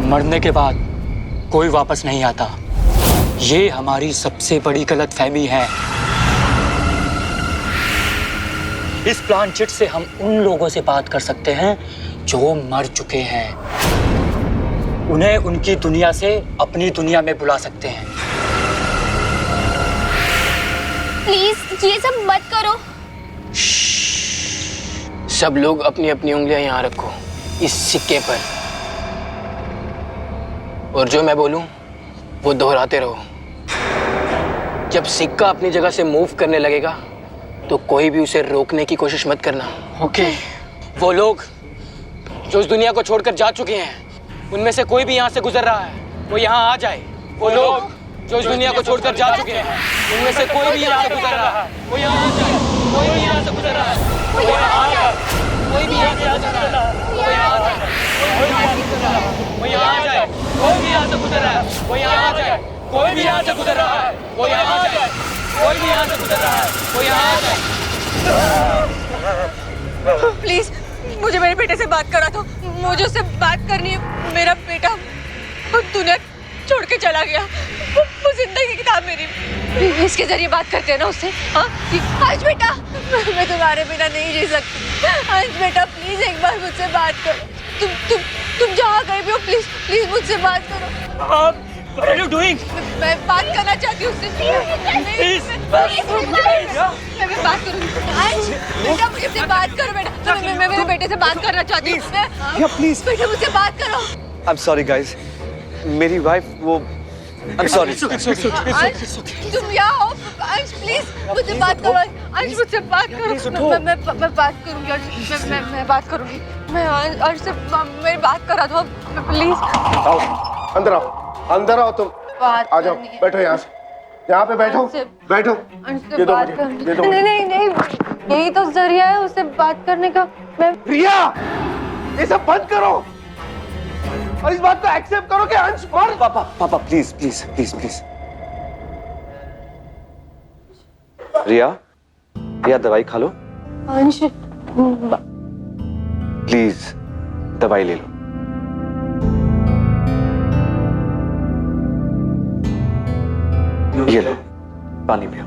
मरने के बाद कोई वापस नहीं आता। ये हमारी सबसे बड़ी गलतफहमी है। इस प्लान चिट से हम उन लोगों से बात कर सकते हैं जो मर चुके हैं। उन्हें उनकी दुनिया से अपनी दुनिया में बुला सकते हैं। प्लीज ये सब मत करो। सब लोग अपनी अपनी उंगलियां यहाँ रखो इस सिक्के पर, और जो मैं बोलूं वो दोहराते रहो। जब सिक्का अपनी जगह से मूव करने लगेगा तो कोई भी उसे रोकने की कोशिश मत करना। ओके? वो लोग जो इस दुनिया को छोड़कर जा चुके हैं, उनमें से कोई भी यहाँ से गुजर रहा है वो यहाँ आ जाए। वो लोग जो इस दुनिया को छोड़कर जा चुके हैं, उनमें से कोई भी यहाँ से गुजर रहा है वो यहाँ आ जाए। कोई भी यहाँ से गुजर रहा है वो यहाँ आ जाए। कोई भी यहाँ से गुजर रहा है वो यहाँ आ जाए। कोई भी यहाँ से गुजर रहा है वो यहाँ आ जाए। कोई भी यहाँ से गुजर रहा है वो यहाँ आ जाए। कोई भी यहाँ से गुजर रहा है वो यहाँ आ जाए। कोई भी यहाँ से गुजर रहा है वो यहाँ आ जाए। प्लीज मुझे मेरे बेटे से बात करा दो। मुझे उससे बात करनी है। मेरा बेटा दुनिया छोड़ के चला गया। वो जिंदगी की था मेरी। इसके जरिए बात करते हैं ना उससे। हाँ आज बेटा मैं तुम्हारे बिना नहीं जी सकती। आज बेटा प्लीज एक बार मुझसे बात करो। तुम जहाँ गए भी हो प्लीज प्लीज मुझसे बात करो। What are you doing? मैं बात करना चाहती हूँ उससे। Please. मैं बात करूँगी। आज बेटा मुझसे बात करो बेटा। मैं मेरे बेटे से बात करना चाहती हूँ। Yeah, please. बेटा मुझसे बात करो। I'm sorry guys. मेरी वाइफ वो I'm sorry. अंश तुम यहाँ हो। अंश प्लीज मुझसे बात करो। अंश मुझसे बात करो। मैं बात करूँगी। अंश मैं बात करूँगी। मैं अंश से मेरी बात करा दो प्लीज। आओ अंदर आओ। अंदर आओ तुम। आ जाओ बैठो यहाँ से। यहाँ पे बैठो बैठो। ये दो मुझे। नहीं यही तो जरिया है उससे बात करने का। मैं रिया ये सब बंद करो और इस बात को एक्सेप्ट करो कि अंश मर। पापा प्लीज प्लीज प्लीज प्लीज। रिया दवाई खा लो। अंश प्लीज दवाई ले लो। ये लो पानी पियो।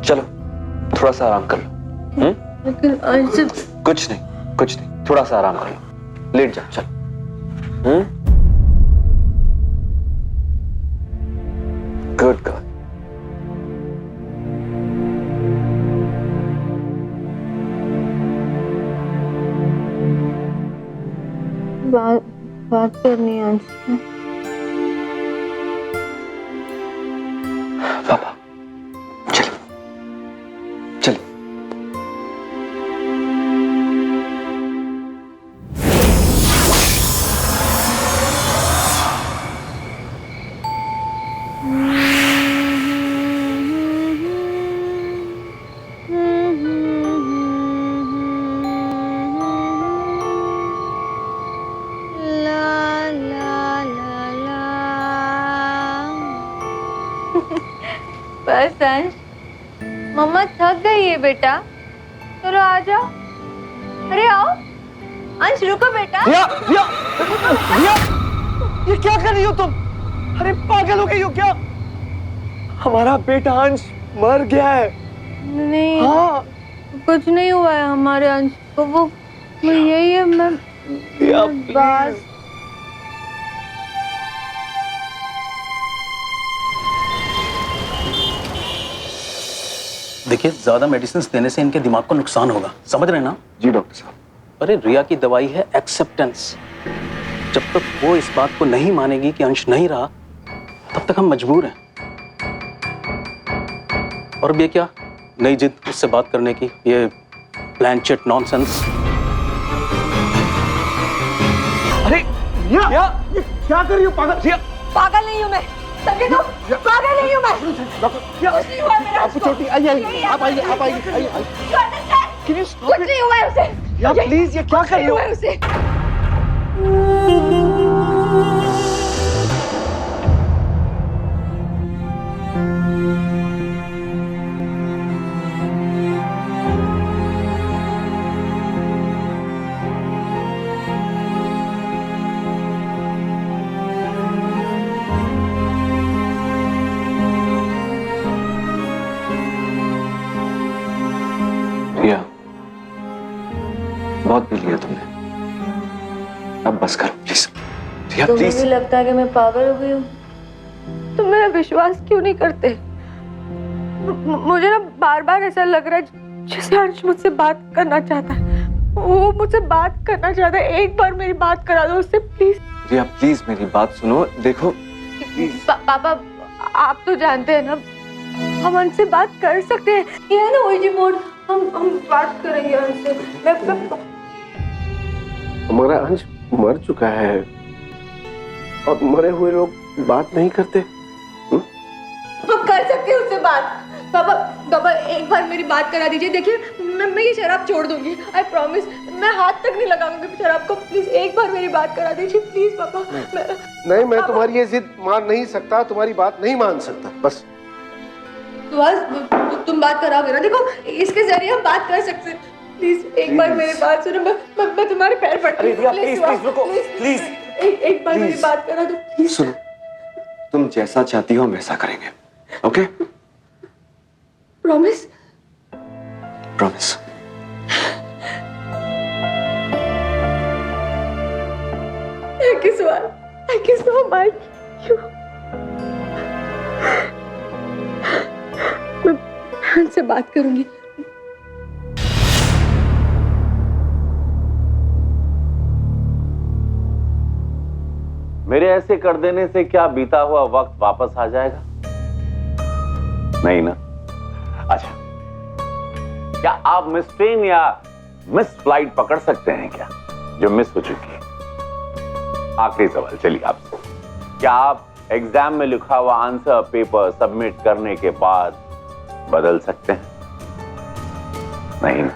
चलो थोड़ा सा आराम कर लो। कुछ नहीं थोड़ा सा आराम कर लो। लेट जाओ चलो। Good girl. बात करनी है अंश से। पापा चलो चलो। बस अंश मम्मा थक गई है बेटा। चलो आ जाओ। अरे आओ अंश रुको बेटा। रिया ये क्या कर रही हो तुम? अरे पागल हो गई हो क्या? हमारा बेटा अंश मर गया है। नहीं हाँ कुछ नहीं हुआ है हमारे अंश को। वो यही है। मैं बस देखिए ज्यादा मेडिसिन देने से इनके दिमाग को नुकसान होगा, समझ रहे हैं ना? जी डॉक्टर साहब। अरे रिया की दवाई है एक्सेप्टेंस। जब तक वो इस बात को नहीं मानेगी कि अंश नहीं रहा, तब तक हम मजबूर हैं। और अब ये क्या नई जिद उससे बात करने की, ये प्लान चिट नॉनसेंस। अरे रिया ये क्या कर रही हो पागल? रिया पागल नहीं हूँ मैं। समझे तुम? पागल नहीं हूँ मैं। कुछ नहीं हुआ मेरा। आपको चोटी आइए आप आइए कुछ नहीं हुआ है उसे। या प्लीज ये क्या कर रही हो? उसे तुमने, अब बस करो प्लीज। रिया तुम्हें प्लीज। भी लगता है कि मैं पागल हो गई हूँ? तुम मेरा विश्वास क्यों नहीं करते? मुझे ना बार बार ऐसा लग रहा है जैसे अंश मुझसे बात करना चाहता है। वो मुझसे बात करना चाहता है। एक बार मेरी बात करा दो उससे प्लीज। रिया प्लीज मेरी बात सुनो। देखो पापा, आप तो जानते हैं ना, हम अंश से बात कर सकते हैं। ये है ना ओजी मोड, हम बात करेंगे अंश से। हमारा अंश मर चुका है और मरे हुए लोग बात नहीं करते। हम कर सकते हैं उससे बात। पापा एक बार मेरी बात करा दीजिए। देखिए मैं ये शराब छोड़ दूंगी, आई प्रॉमिस। मैं हाथ तक नहीं लगाऊंगी शराब को। प्लीज एक बार मेरी बात करा दीजिए प्लीज पापा। नहीं, मैं तुम्हारी ये जिद मान नहीं सकता, तुम्हारी बात नहीं मान सकता। बस तुम बात कराओगे ना? देखो इसके जरिए हम बात कर सकते हैं। प्लीज एक बार मेरी बात सुनो। मैं तुम्हारे पैर पड़ती हूँ। प्लीज रुको प्लीज। एक बार मेरी बात करा दो प्लीज। सुनो, तुम जैसा चाहती हो हम वैसा करेंगे, okay? Promise? Promise. Thank you so much. मैं उनसे बात करूंगी। मेरे ऐसे कर देने से क्या बीता हुआ वक्त वापस आ जाएगा? नहीं ना? अच्छा, क्या आप मिस ट्रेन या मिस फ्लाइट पकड़ सकते हैं क्या, जो मिस हो चुकी है? आखिरी सवाल, चलिए आपसे, क्या आप एग्जाम में लिखा हुआ आंसर पेपर सबमिट करने के बाद बदल सकते हैं? नहीं ना?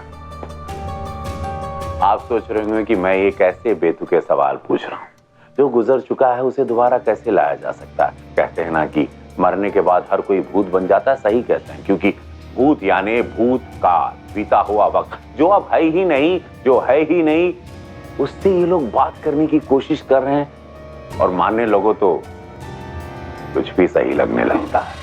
आप सोच रहे होंगे कि मैं ये कैसे बेतुके सवाल पूछ रहा हूं। जो गुजर चुका है उसे दोबारा कैसे लाया जा सकता है? कहते हैं ना कि मरने के बाद हर कोई भूत बन जाता है। सही कहते हैं, क्योंकि भूत यानी भूतकाल, बीता हुआ वक्त, जो अब है ही नहीं, जो है ही नहीं, उससे ये लोग बात करने की कोशिश कर रहे हैं। और मानने लोगों तो कुछ भी सही लगने लगता है।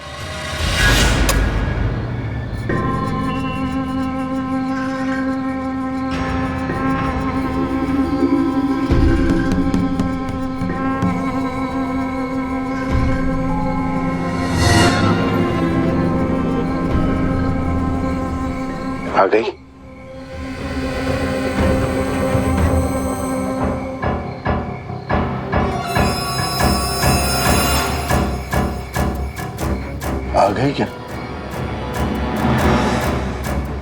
आ गई? आ गई क्या?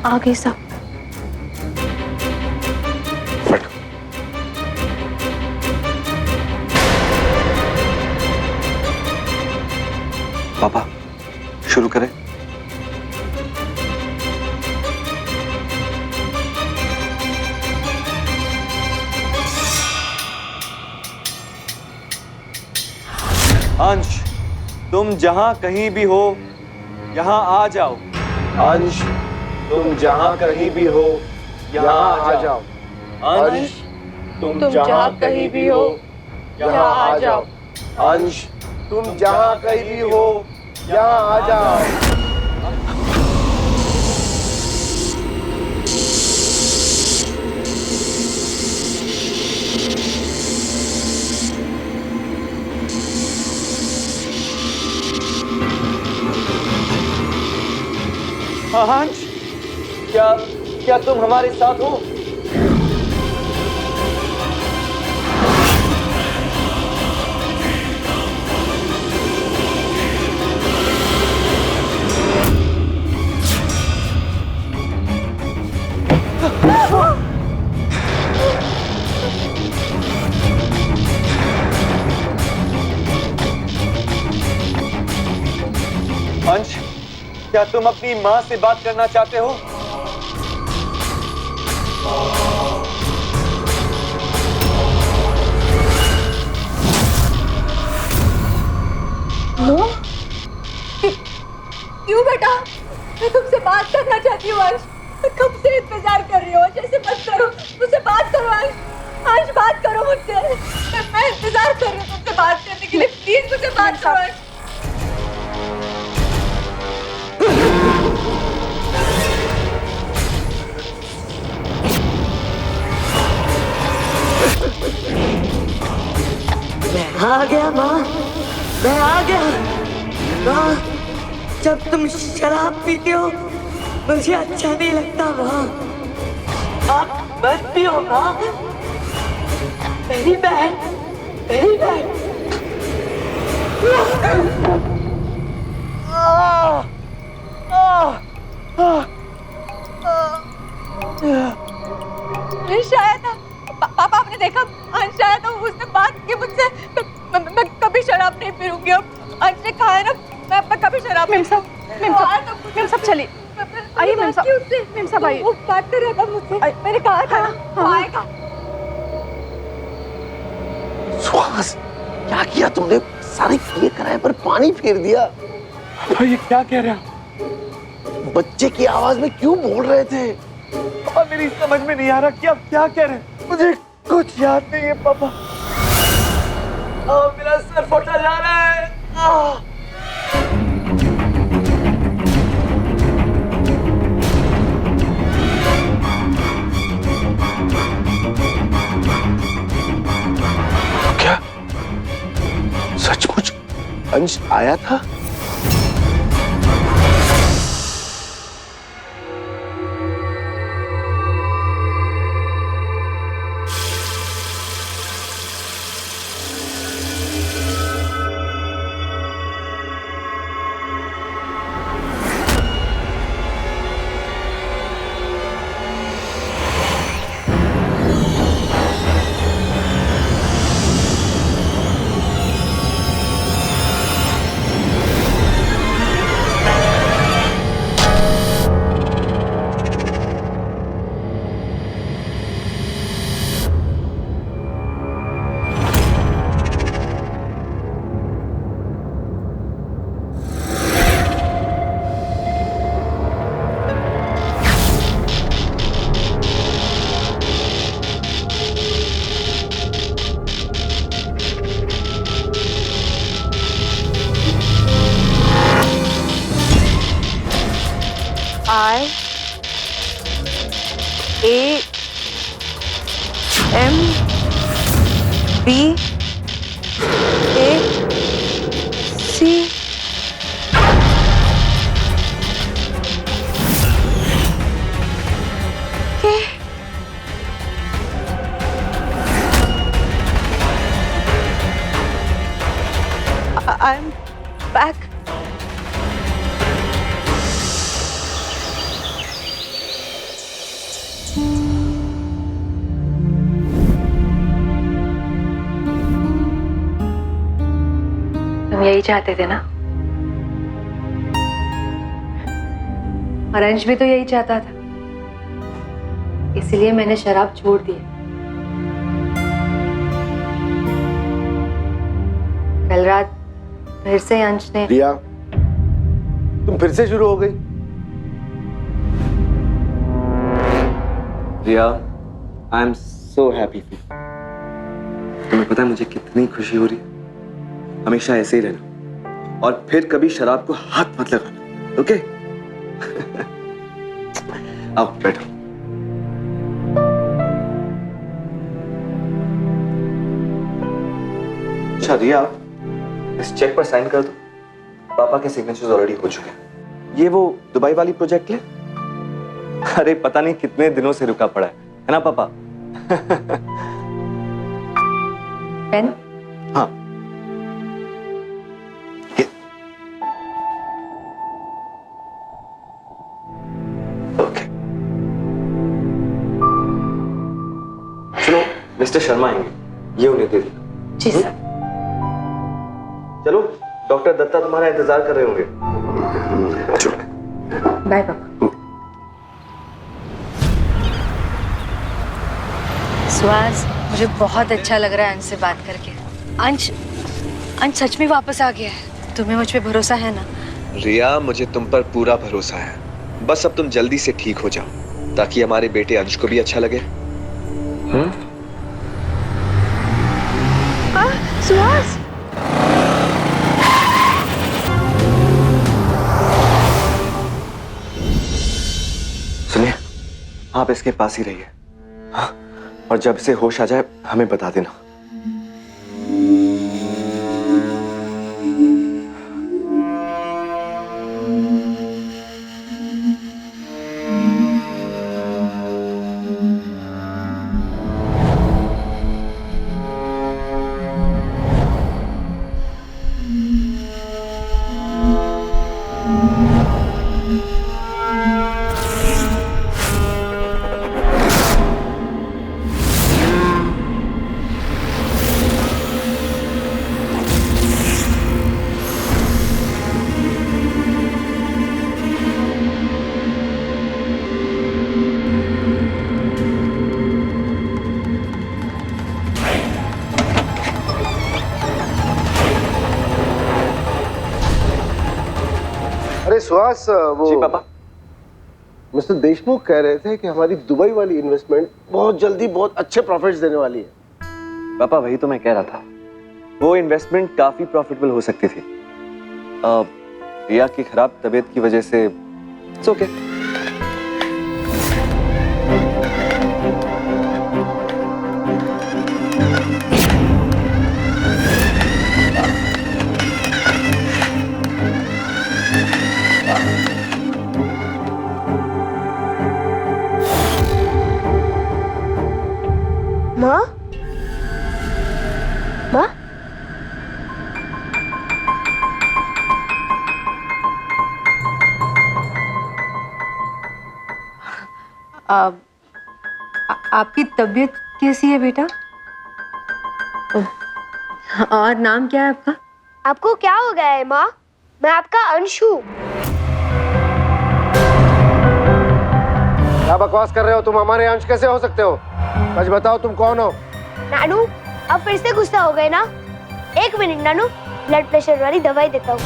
आ गई सब। बैठो। पापा शुरू करें? अंश, तुम जहां कहीं भी हो यहां आ जाओ। अंश, तुम जहां कहीं भी हो यहाँ आ जाओ। अंश, तुम जहां कहीं भी हो यहाँ आ जाओ। अंश, तुम जहां कहीं भी हो यहाँ आ जाओ। अंश, क्या तुम हमारे साथ हो? अंश, क्या तुम अपनी मां से बात करना चाहते हो? नो? क्यों बेटा? मैं तुमसे बात करना चाहती हूँ अंश। मैं कब से इंतजार कर रही हूँ। ऐसे मत करो, मुझसे बात करो अंश। अंश बात करो मुझसे। मैं इंतजार कर रही हूँ तुमसे बात करने के लिए। प्लीज मुझसे बात करो अंश। आ गया माँ, मैं आ गया। माँ, जब तुम शराब पीते हो मुझे अच्छा नहीं लगता माँ। आप मत पियो माँ। मेरी बहन, मेरी बहन। अंश आया था। पापा आपने देखा अंश आया था, उसने बात की मुझसे। मैं कभी शराब नहीं पीऊंगी। अब अंश ने कहा है ना, मैं कभी शराब नहीं। मेम साहब चलिए, आइए मेम साहब आइए। वो बात कर रहा था मुझसे, मैंने कहा था वो आएगा। सुहास, क्या किया तुमने? सारे किए कराए पर पानी फेर दिया। भाई ये क्या कह रहे हो? बच्चे की आवाज में क्यों बोल रहे थे? पापा मेरी समझ में नहीं आ रहा कि आप क्या कह रहे हैं। मुझे कुछ याद नहीं है पापा। मेरा सर फटा जा रहा है। क्या सचमुच अंश आया था? I'm back. तुम यही चाहते थे ना? और अंश भी तो यही चाहता था, इसलिए मैंने शराब छोड़ दी। कल रात फिर से अंश ने। रिया, तुम फिर से शुरू हो गई। Riya, I am so happy for you. तुम्हें पता है मुझे कितनी खुशी हो रही है। हमेशा ऐसे ही रहना और फिर कभी शराब को हाथ मत लगाना, ओके? आओ बैठो। अच्छा रिया, इस चेक पर साइन कर दो। पापा के सिग्नेचर्स ऑलरेडी हो चुके हैं। ये वो दुबई वाली प्रोजेक्ट ले। अरे पता नहीं कितने दिनों से रुका पड़ा है ना पापा? पेन? हाँ। ओके। सुनो, मिस्टर शर्मा आएंगे, ये उन्हें दे दो। जी सर। चलो, डॉक्टर दत्ता तुम्हारा इंतजार कर रहे होंगे। बाय पापा। सुहास, मुझे बहुत अच्छा लग रहा है अंश से बात करके। अंश सच में वापस आ गया है। तुम्हें मुझ पे भरोसा है ना? रिया, मुझे तुम पर पूरा भरोसा है। बस अब तुम जल्दी से ठीक हो जाओ ताकि हमारे बेटे अंश को भी अच्छा लगे। सुहास, सुनिए, आप इसके पास ही रहिए। हाँ? और जब इसे होश आ जाए हमें बता देना। बकवास वो जी पापा। मिस्टर देशमुख कह रहे थे कि हमारी दुबई वाली इन्वेस्टमेंट बहुत जल्दी बहुत अच्छे प्रॉफिट्स देने वाली है। पापा वही तो मैं कह रहा था, वो इन्वेस्टमेंट काफी प्रॉफिटेबल हो सकती थी। रिया की खराब तबीयत की वजह से इट्स ओके। माँ? माँ? आपकी तबीयत कैसी है बेटा? और नाम क्या है आपका? आपको क्या हो गया है माँ? मैं आपका अंश हूँ। क्या बकवास कर रहे हो तुम? हमारे अंश कैसे हो सकते हो? सच बताओ तुम कौन हो? नानू, अब फिर से गुस्सा हो गए ना? 1 मिनट नानू, ब्लड प्रेशर वाली दवाई देता हूँ।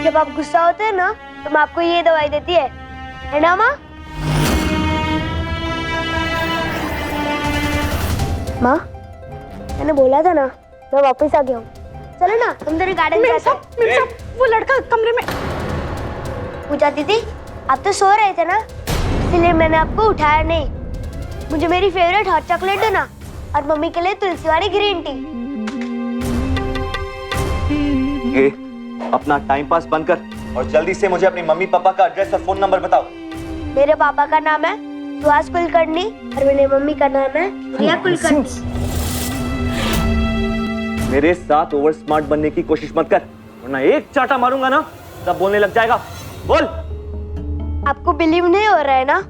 जब आप गुस्सा होते हैं ना तो मैं आपको ये दवाई देती है ना माँ? माँ, मैंने बोला था ना, मैं वापस आ गया हूँ। चलो ना, हम तेरे गार्डन जाते हैं। वो लड़का कमरे में। पूजा दीदी, आप तो सो रहे थे ना, इसलिए मैंने आपको उठाया नहीं। मुझे मेरी फेवरेट हॉट चॉकलेट देना और मम्मी के लिए तुलसी वाली ग्रीन टी। अपना टाइम पास बंद कर और जल्दी से मुझे अपनी मम्मी पापा का एड्रेस और फोन नंबर बताओ। मेरे पापा का नाम है सुहास कुलकर्णी और मेरी मम्मी का नाम है रिया कुलकर्णी। मेरे साथ ओवर स्मार्ट बनने की कोशिश मत कर, वरना एक चाटा मारूंगा ना तब बोलने लग जाएगा। बोल। आपको बिलीव नहीं हो रहा है ना?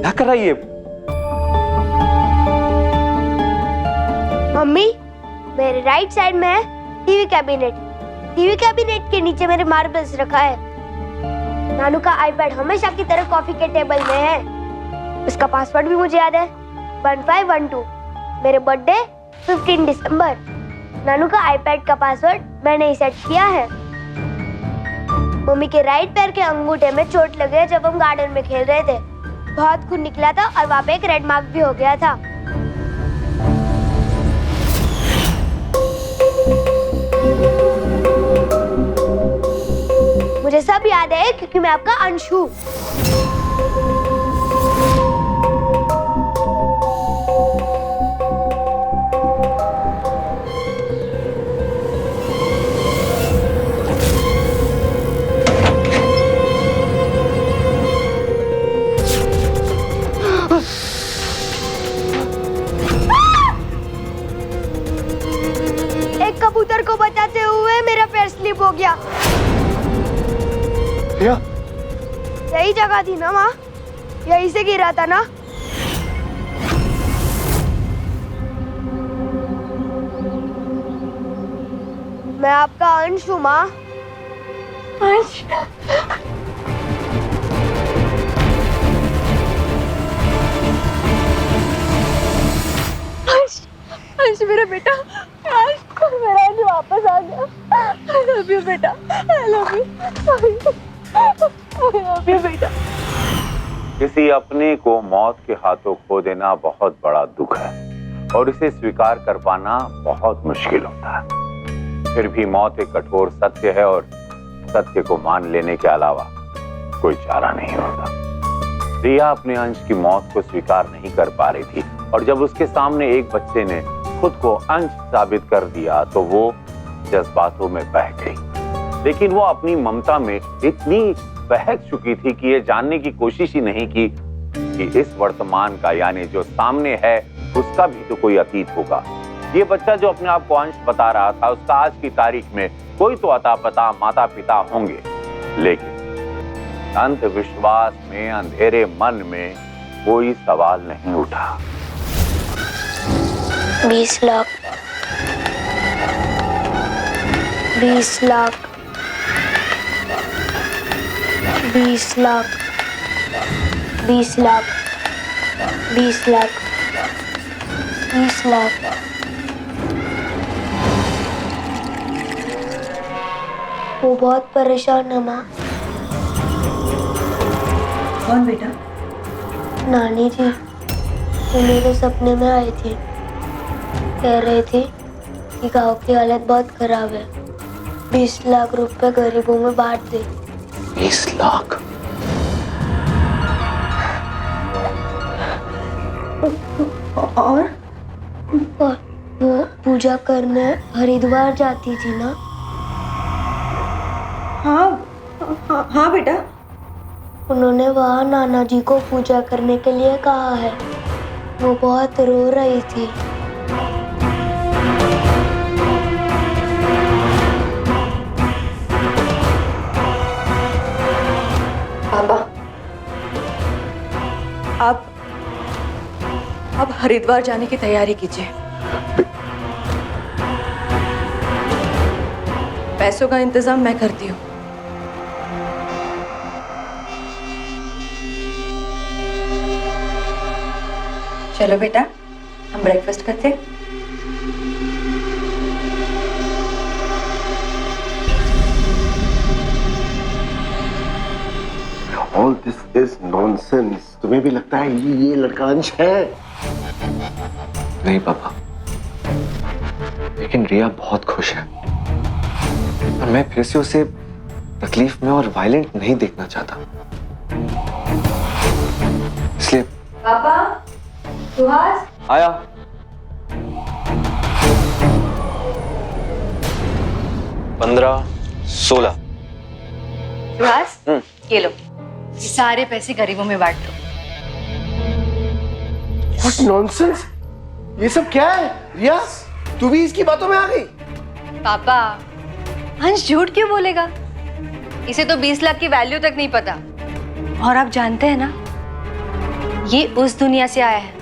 क्या कर रही है? मम्मी, मेरे राइट साइड में है टीवी कैबिनेट। टीवी कैबिनेट के नीचे मेरे मार्बल्स रखा है। नानू का आईपैड हमेशा की तरह कॉफी के टेबल में है। उसका पासवर्ड भी मुझे याद है, 1512। मेरे बर्थडे 15 दिसंबर। नानू का आईपैड का पासवर्ड मैंने ही सेट किया है। मम्मी के राइट पैर के अंगूठे में चोट लगे जब हम गार्डन में खेल रहे थे। बहुत खून निकला था और वहाँ पे एक रेड मार्क भी हो गया था। मुझे सब याद है क्योंकि मैं आपका अंश हूँ। एक कबूतर को बचाते हुए मेरा पैर स्लिप हो गया। यही जगह थी ना माँ? यहीं से गिरा था ना? मैं आपका अंश हूँ माँ। अंश, अंश मेरा बेटा, अंश मेरा अंश वापस आ गया। I love you बेटा, I love you, I love you बेटा। किसी अपने को मौत के हाथों खो देना बहुत बड़ा दुख है और इसे स्वीकार कर पाना बहुत मुश्किल होता है। फिर भी मौत एक कठोर सत्य है और सत्य को मान लेने के अलावा कोई चारा नहीं होता। रिया अपने अंश की मौत को स्वीकार नहीं कर पा रही थी और जब उसके सामने एक बच्चे ने खुद को अंश साबित कर दिया तो वो जज्बातों में बह गई। लेकिन वो अपनी ममता में इतनी बहक चुकी थी कि ये जानने की कोशिश ही नहीं की कि इस वर्तमान का यानी जो सामने है उसका भी तो कोई अतीत होगा। ये बच्चा जो अपने आप को अंश बता रहा था उसका आज की तारीख में कोई तो अता पता माता पिता होंगे, लेकिन अंधविश्वास में अंधेरे मन में कोई सवाल नहीं उठा। 20 लाख। 20 लाख 20 लाख 20 लाख 20 लाख 20 लाख। वो बहुत परेशान है माँ। कौन बेटा? नानी जी, वो मेरे सपने में आई थी। कह रहे थे कि गांव की हालत बहुत खराब है, 20 लाख रुपए गरीबों में बांट दे। 20 लाख? और वो पूजा करने हरिद्वार जाती थी ना। हाँ बेटा। उन्होंने वहाँ नाना जी को पूजा करने के लिए कहा है। वो बहुत रो रही थी। पापा, अब हरिद्वार जाने की तैयारी कीजिए। पैसों का इंतजाम मैं करती हूँ। चलो बेटा, हम ब्रेकफास्ट करते हैं। All this is nonsense. तुम्हें भी लगता है ये लड़का अंश है? नहीं पापा, लेकिन रिया बहुत खुश है और मैं फिर से उसे तकलीफ में और वायलेंट नहीं देखना चाहता, इसलिए। पापा, सुहास। आया। $15, $16। सुहास, ये लो, ये सारे पैसे गरीबों में बांट दो। What nonsense? ये सब क्या है? रिया, तू भी इसकी बातों में आ गई? पापा, अंश झूठ क्यों बोलेगा? इसे तो 20 लाख की वैल्यू तक नहीं पता। और आप जानते हैं ना, ये उस दुनिया से आया है।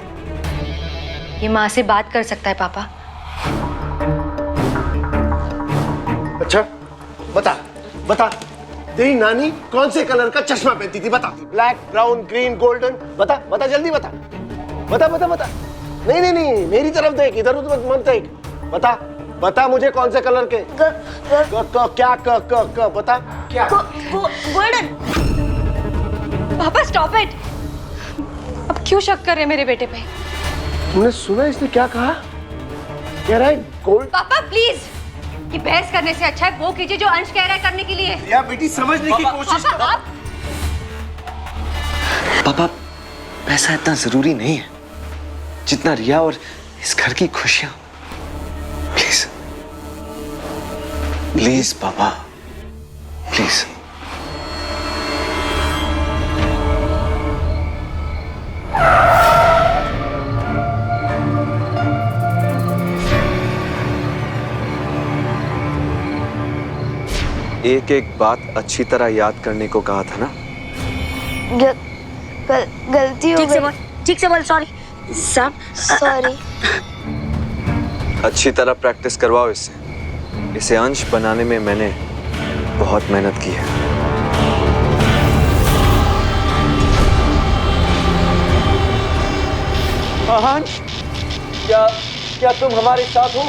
ये माँ से बात कर सकता है पापा। अच्छा, बता बता, तेरी नानी कौन से कलर का चश्मा पहनती थी? बता। Black, brown, green, golden. बता बता, जल्दी बता। बता बता बता। नहीं नहीं नहीं, मेरी तरफ देख, इधर उधर मत देख। बता बता मुझे, कौन से कलर के? क्या बता क्या? गोल्डन। पापा स्टॉप इट। अब क्यों शक कर रहे हैं मेरे बेटे पे? तुमने सुना इसने क्या कहा? कह रहा है गोल्ड। पापा प्लीज, ये बहस करने से अच्छा है वो कीजिए जो अंश कह रहा है करने के लिए। या बेटी, समझने की कोशिश पापा, कर। आप पापा, पैसा इतना जरूरी नहीं है जितना रिया और इस घर की खुशियां। प्लीज प्लीज पापा, प्लीज। एक एक बात अच्छी तरह याद करने को कहा था ना। गलती हो गई। ठीक से बोल। सॉरी सब। सॉरी। अच्छी तरह प्रैक्टिस करवाओ इससे। इसे अंश बनाने में मैंने बहुत मेहनत की है। अंश, क्या तुम हमारे साथ हो?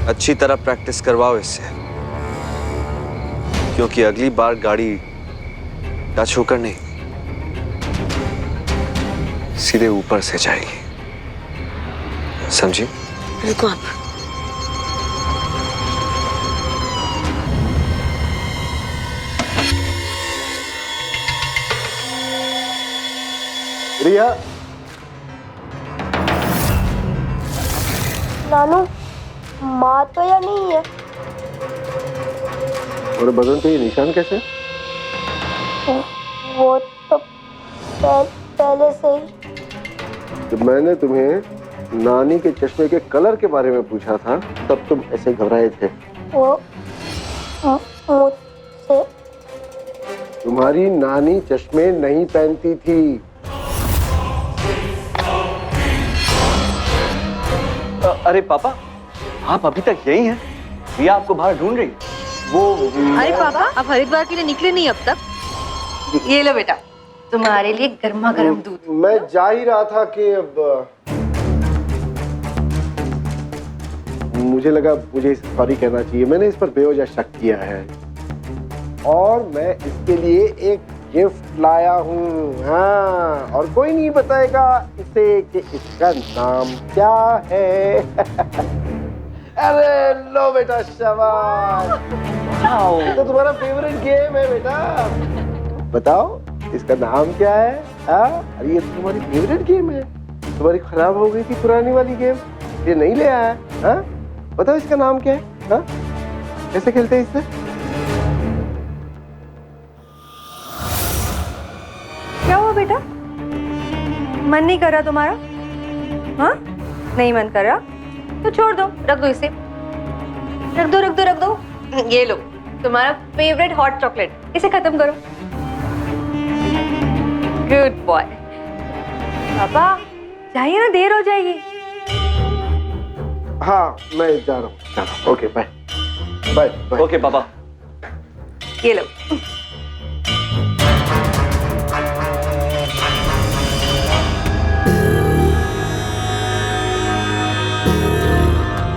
अच्छी तरह प्रैक्टिस करवाओ इससे, क्योंकि अगली बार गाड़ी टच होकर नहीं, सीधे ऊपर से जाएगी। समझी? रुको आप। रिया। नानू, माँ तो या नहीं है? और बदन पे ये निशान कैसे? वो तो पहले से ही। जब मैंने तुम्हें नानी के चश्मे के कलर के बारे में पूछा था तब तुम ऐसे घबराए थे। वो मुझसे तुम्हारी नानी चश्मे नहीं पहनती थी। अरे पापा, आप अभी तक यही हैं? रिया आपको बाहर ढूंढ रही। वो अरे पापा, आप हरिद्वार के लिए निकले नहीं अब तक? ये लो बेटा, तुम्हारे लिए गर्मा गर्म दूध। मैं जा ही रहा था कि अब मुझे लगा मुझे इसे सॉरी कहना चाहिए। मैंने इस पर बेवजह शक किया है और मैं इसके लिए एक गिफ्ट लाया हूँ। हाँ, और कोई नहीं बताएगा इसे कि इसका नाम क्या है। अरे लो बेटा, शाबाश। तो तुम्हारा फेवरेट गेम है बेटा। बताओ इसका नाम क्या है? अरे ये तुम्हारी फेवरेट गेम है। तुम्हारी खराब हो गई थी पुरानी वाली गेम, ये नहीं ले आया। हाँ, बताओ इसका नाम क्या है? हाँ, कैसे खेलते हैं इससे? क्या हुआ बेटा, मन नहीं कर रहा तुम्हारा? हाँ, नहीं मन कर रहा तो छोड़ दो, रख दो इसे, रख दो रख दो रख दो। ये लो तुम्हारा फेवरेट हॉट चॉकलेट, इसे खत्म करो। Good boy. पापा जाइए ना, देर हो जाएगी। हाँ, मैं जा रहा हूँ। Okay, bye bye bye. Okay पापा। ये लो।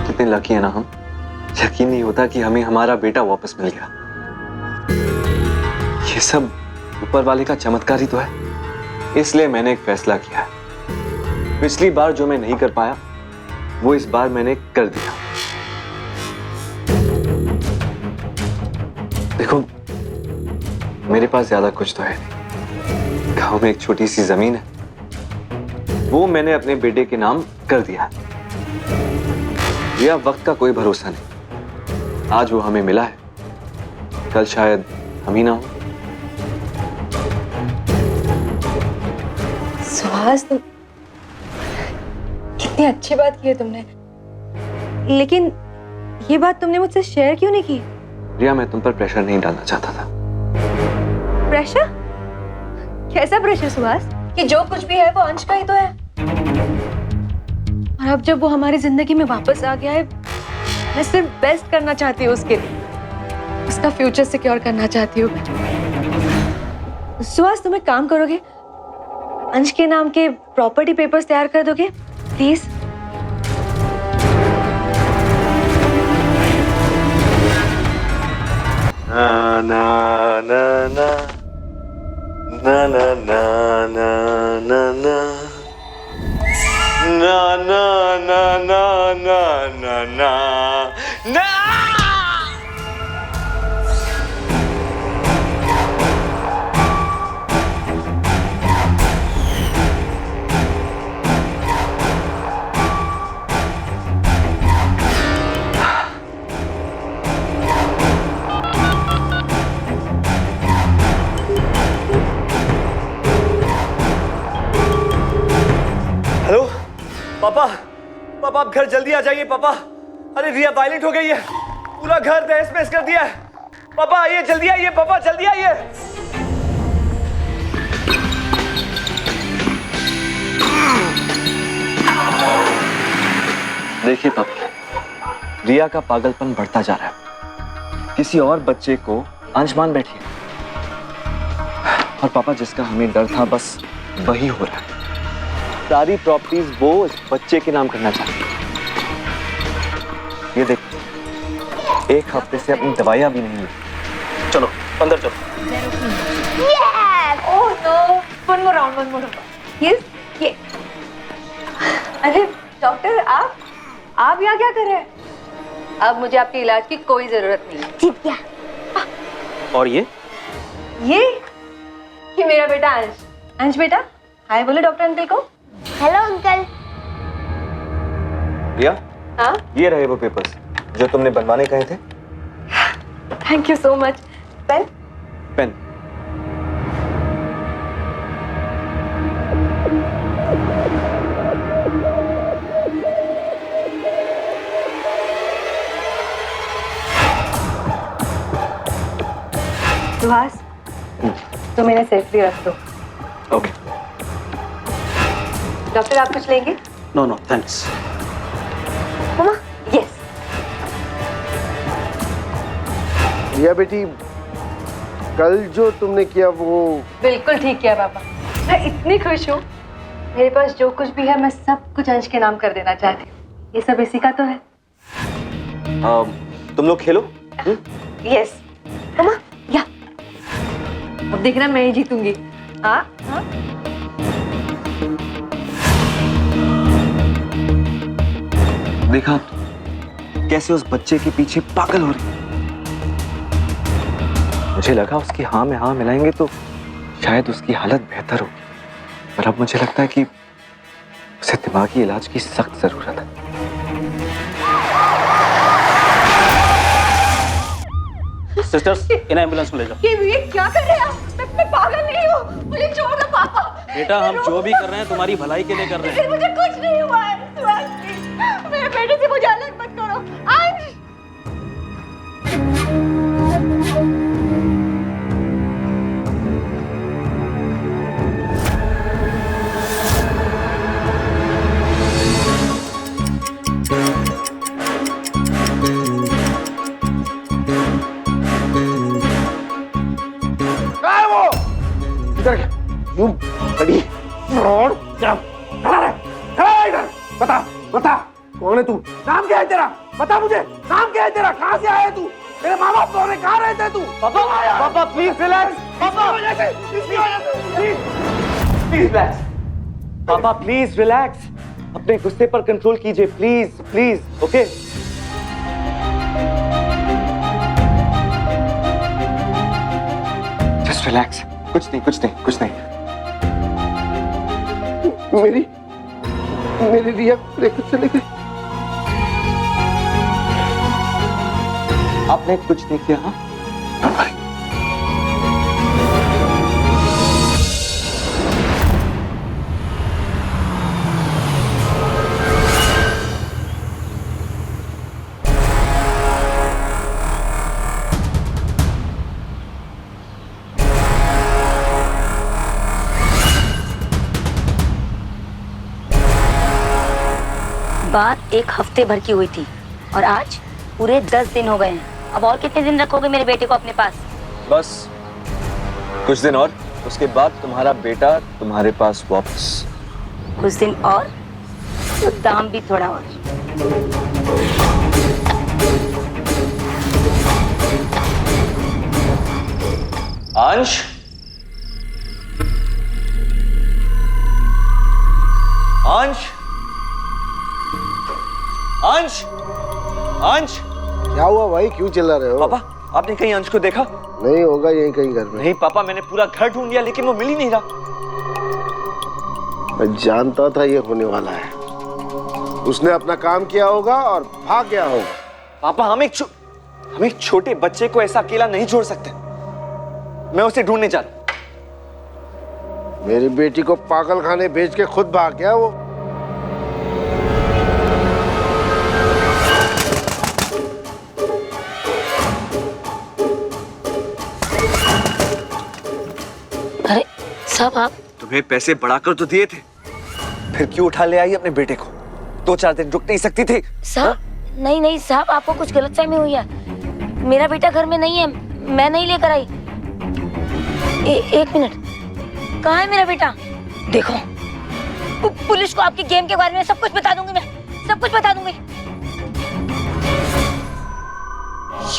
कितने लकी है ना हम। यकीन नहीं होता कि हमें हमारा बेटा वापस मिल गया। ये सब ऊपर वाले का चमत्कार ही तो है। इसलिए मैंने एक फैसला किया है। पिछली बार जो मैं नहीं कर पाया वो इस बार मैंने कर दिया। देखो, मेरे पास ज्यादा कुछ तो है नहीं। गांव में एक छोटी सी जमीन है, वो मैंने अपने बेटे के नाम कर दिया। यह वक्त का कोई भरोसा नहीं। आज वो हमें मिला है, कल शायद हम ही ना हो। सुहास, तुम कितनी अच्छी बात की है तुमने, लेकिन ये बात तुमने मुझसे शेयर क्यों नहीं की? रिया, मैं तुम पर प्रेशर नहीं डालना चाहता था। प्रेशर? कैसा प्रेशर सुहास? कि जो कुछ भी है वो अंश का ही तो है। और अब जब वो हमारी जिंदगी में वापस आ गया है, मैं सिर्फ बेस्ट करना चाहती हूँ उसके लिए, उसका फ्यूचर सिक्योर करना चाहती हूँ। सुहास, तुम एक काम करोगे, अंश के नाम के प्रॉपर्टी पेपर्स तैयार कर दोगे प्लीज? ना ना ना ना ना ना ना ना ना ना ना ना ना ना ना ना ना। हेलो पापा, पापा आप घर जल्दी आ जाइए पापा। अरे रिया वायलेंट हो गई है, पूरा घर तहस नहस कर दिया है। पापा आइए, जल्दी आइए पापा, जल्दी आइए। देखिए पापा, रिया का पागलपन बढ़ता जा रहा है। किसी और बच्चे को अंश मान बैठी है। और पापा, जिसका हमें डर था बस वही हो रहा है। सारी प्रॉपर्टीज वो इस बच्चे के नाम करना चाहती है। ये देख, एक हफ्ते से अपनी दवाइयां भी नहीं ली। चलो अंदर चलो। Oh no, one more round. ये अरे डॉक्टर, आप यहाँ क्या कर रहे हैं? अब मुझे आपके इलाज की कोई जरूरत नहीं है। जीत गया। और ये मेरा बेटा अंश। अंश बेटा, हाय बोले डॉक्टर अंकल को। Hello uncle. रिया, हाँ, ये रहे वो पेपर्स जो तुमने बनवाने कहे थे। Thank you so much. Pen? Pen. Suhas, तुम इन्हें सेफली रख दो। ओके। डॉक्टर आप कुछ लेंगे? No no thanks. Mama, yes. Riya बेटी, कल जो तुमने किया वो बिल्कुल ठीक किया पापा। मैं इतनी खुश हूँ। मेरे पास जो कुछ भी है मैं सब कुछ अंश के नाम कर देना चाहती हूँ। ये सब इसी का तो है। तुम लोग खेलो। यस मम्मा, या अब देखना मैं ही जीतूंगी। हाँ हाँ। देखा कैसे उस बच्चे के पीछे पागल हो रही। मुझे लगा उसकी हाँ में हाँ मिलाएंगे तो शायद उसकी हालत बेहतर होगी, पर अब मुझे लगता है कि उसे दिमागी इलाज की सख्त जरूरत है। सिस्टर्स, इन्हें एम्बुलेंस में ले जाओ। ये क्या कर रहे हैं आप? मैं पागल नहीं हूँ, मुझे छोड़ दो पापा। बेटा हम जो भी कर रहे हैं तुम्हारी भलाई के लिए कर रहे हैं। मुझे कुछ नहीं हुआ है। मेरे बेटे से मुझे अलग मत करो। अंश, यूं खड़ी फ्रॉड। क्या खड़ा रहे, खड़ा रहे इधर। बता बता कौन है तू? नाम क्या है तेरा? बता मुझे, नाम क्या है तेरा? कहाँ से आया तू? तेरे माँ बाप कौन है? कहाँ रहते हैं तू? पापा पापा प्लीज रिलैक्स। पापा प्लीज रिलैक्स। पापा प्लीज रिलैक्स, अपने गुस्से पर कंट्रोल कीजिए please please. Okay just relax. कुछ नहीं कुछ नहीं कुछ नहीं। मेरी रिया लेकर चले गई। आपने कुछ नहीं किया? हाँ डोंट वरी। बात एक हफ्ते भर की हुई थी और आज पूरे 10 दिन हो गए हैं। अब और कितने दिन रखोगे मेरे बेटे को अपने पास? बस कुछ दिन और, उसके बाद तुम्हारा बेटा तुम्हारे पास वापस। कुछ दिन और तो दाम भी थोड़ा और। अंश, अंश, अंश, अंश। क्या हुआ भाई, क्यों चिल्ला रहे हो? पापा आपने कहीं अंश को देखा? नहीं होगा यहीं कहीं घर में। नहीं पापा, मैंने पूरा घर ढूंढ लिया लेकिन वो मिल ही नहीं रहा। मैं जानता था ये होने वाला है। उसने अपना काम किया होगा और भाग गया होगा। पापा हम एक छोटे बच्चे को ऐसा अकेला नहीं छोड़ सकते। मैं उसे ढूंढने जा रहा हूं। मेरी बेटी को पागल खाने भेज के खुद भाग गया वो। अरे साहब, आप तुम्हें पैसे बढ़ाकर तो दिए थे, फिर क्यों उठा ले आई अपने बेटे को? 2-4 दिन रुक नहीं सकती थी? साहब नहीं नहीं साहब, आपको कुछ गलतफहमी हुई है। मेरा बेटा घर में नहीं है, मैं नहीं लेकर आई। एक मिनट, कहाँ है मेरा बेटा? देखो पुलिस को आपकी गेम के बारे में सब कुछ बता दूंगी, मैं सब कुछ बता दूंगी।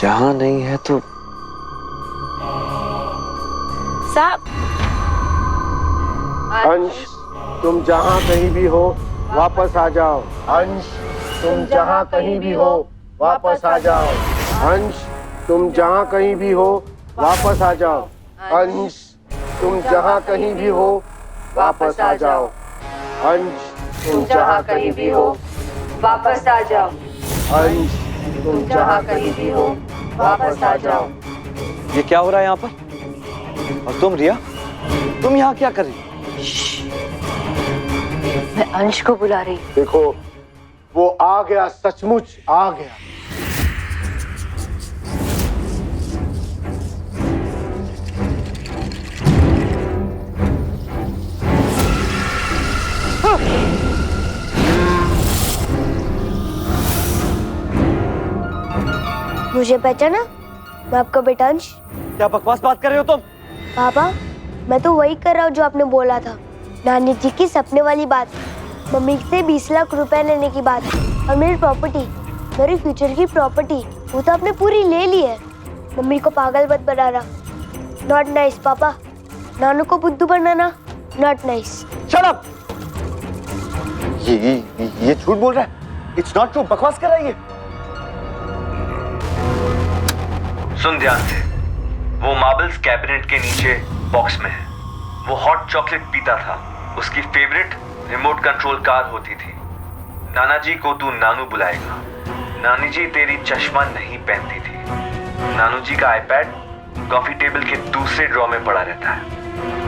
यहाँ नहीं है तो साहब। अंश, तुम जहाँ कहीं भी हो वापस आ जाओ। अंश, तुम जहाँ कहीं भी हो वापस आ जाओ। अंश, तुम जहाँ कहीं भी हो वापस आ जाओ। अंश, तुम जहाँ कहीं भी हो वापस आ जाओ। अंश, तुम जहाँ कहीं भी हो वापस आ जाओ। अंश, तुम जहाँ कहीं भी हो वापस आ जाओ। ये क्या हो रहा है यहाँ पर? और तुम रिया, तुम यहाँ क्या कर रही? मैं अंश को बुला रही। देखो वो आ गया, सचमुच आ गया। मुझे पहचाना? मैं आपका बेटा अंश। क्या बकवास बात कर रहे हो तुम? पापा, मैं तो वही कर रहा हूँ जो आपने बोला था। नानी जी की सपने वाली बात, मम्मी से 20 लाख रुपए लेने की बात, और मेरी प्रॉपर्टी, मेरी फ्यूचर की प्रॉपर्टी, वो तो आपने पूरी ले ली है। मम्मी को पागल मत बनाना, नॉट नाइस पापा। नानू को बुद्धू बनाना, नॉट नाइस। Shut up! ये झूठ बोल रहा है। इट्स नॉट ट्रू, बकवास कर रहा है ये। सुन ध्यान से, वो मार्बल्स कैबिनेट के नीचे बॉक्स में है। वो हॉट चॉकलेट पीता था, उसकी फेवरेट रिमोट कंट्रोल कार होती थी। नाना जी को तू नानू बुलाएगा। नानी जी तेरी चश्मा नहीं पहनती थी। नानू जी का आईपैड कॉफी टेबल के दूसरे ड्रॉ में पड़ा रहता है।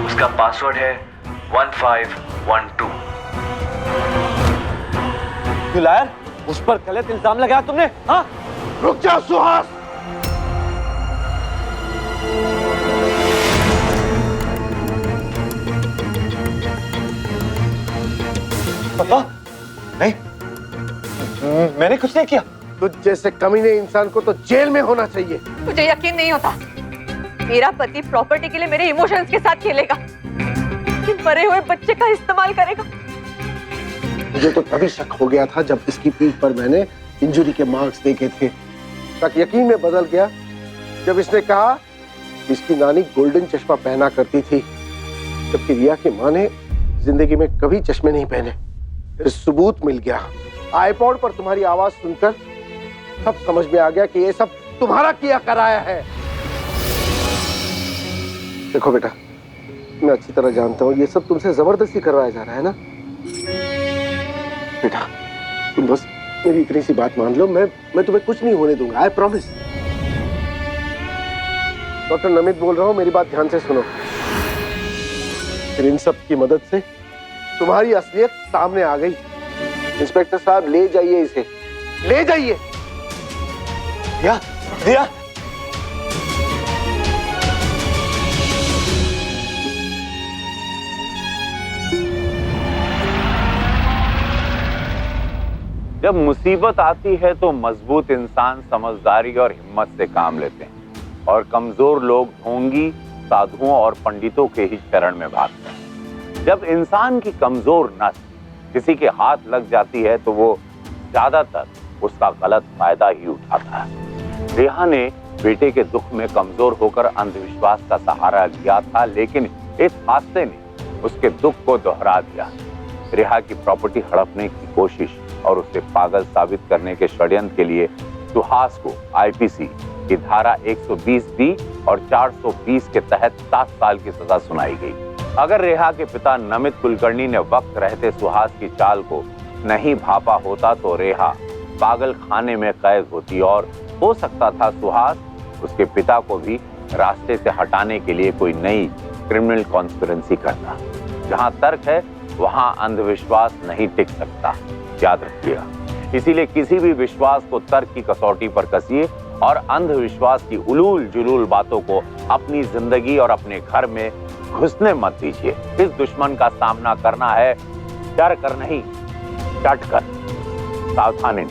उसका पासवर्ड है 1512। लायर, उस पर गलत इल्जाम लगाया तुमने? हाँ? रुक जा सुहास। पापा, नहीं, मैंने कुछ नहीं किया। तुझ जैसे कमीने इंसान को तो जेल में होना चाहिए। मुझे यकीन नहीं होता मेरा पति प्रॉपर्टी के लिए मेरे इमोशंस के साथ खेलेगा, कि मरे हुए बच्चे का इस्तेमाल करेगा। मुझे तो तभी शक हो गया था जब इसकी पीठ पर मैंने इंजरी के मार्क्स देखे थे। तक यकीन में बदल गया जब इसने कहा इसकी नानी गोल्डन चश्मा पहना करती थी, जबकि रिया की माँ ने जिंदगी में कभी चश्मे नहीं पहने। फिर सबूत मिल गया। आईपॉड पर तुम्हारी आवाज सुनकर सब समझ में आ गया कि ये सब तुम्हारा किया कराया है। देखो बेटा, मैं अच्छी तरह जानता हूँ ये सब तुमसे जबरदस्ती करवाया जा रहा है ना। बेटा, तुम बस मेरी इतनी सी बात मान लो, मैं तुम्हें कुछ नहीं होने दूंगा, आई प्रॉमिस। डॉक्टर नमित बोल रहा हूँ, मेरी बात ध्यान से सुनो। फिर इन सब की मदद से तुम्हारी असलियत सामने आ गई। इंस्पेक्टर साहब, ले जाइए इसे, ले जाइए। रिया, रिया। जब मुसीबत आती है तो मजबूत इंसान समझदारी और हिम्मत से काम लेते हैं और कमजोर लोग ढोंगी, साधुओं और पंडितों के ही शरण में भागते हैं। जब इंसान की कमजोर नस किसी के हाथ लग जाती है तो वो ज्यादातर उसका गलत फायदा ही उठाता है। रेहा ने बेटे के दुख में कमजोर होकर अंधविश्वास का सहारा लिया था, लेकिन इस हादसे ने उसके दुख को दोहरा दिया। रेहा की प्रॉपर्टी हड़पने की कोशिश और उसे पागल साबित करने के षड्यंत्र के लिए सुहास को आईपीसी की धारा 120B और 420 के तहत 7 साल की सजा सुनाई गई। अगर रेहा के पिता नमित कुलकर्णी ने वक्त रहते सुहास की चाल को नहीं भापा होता तो रेहा पागल खाने में कैद होती और हो सकता था सुहास उसके पिता को भी रास्ते से हटाने के लिए कोई नई क्रिमिनल कॉन्स्पिरेंसी करता। जहां तर्क है वहां अंधविश्वास नहीं टिक सकता, याद रखिएगा। इसीलिए किसी भी विश्वास को तर्क की कसौटी पर कसिए और अंधविश्वास की उलूल जुलूल बातों को अपनी जिंदगी और अपने घर में घुसने मत दीजिए। इस दुश्मन का सामना करना है डर कर नहीं, डट कर, सावधानी।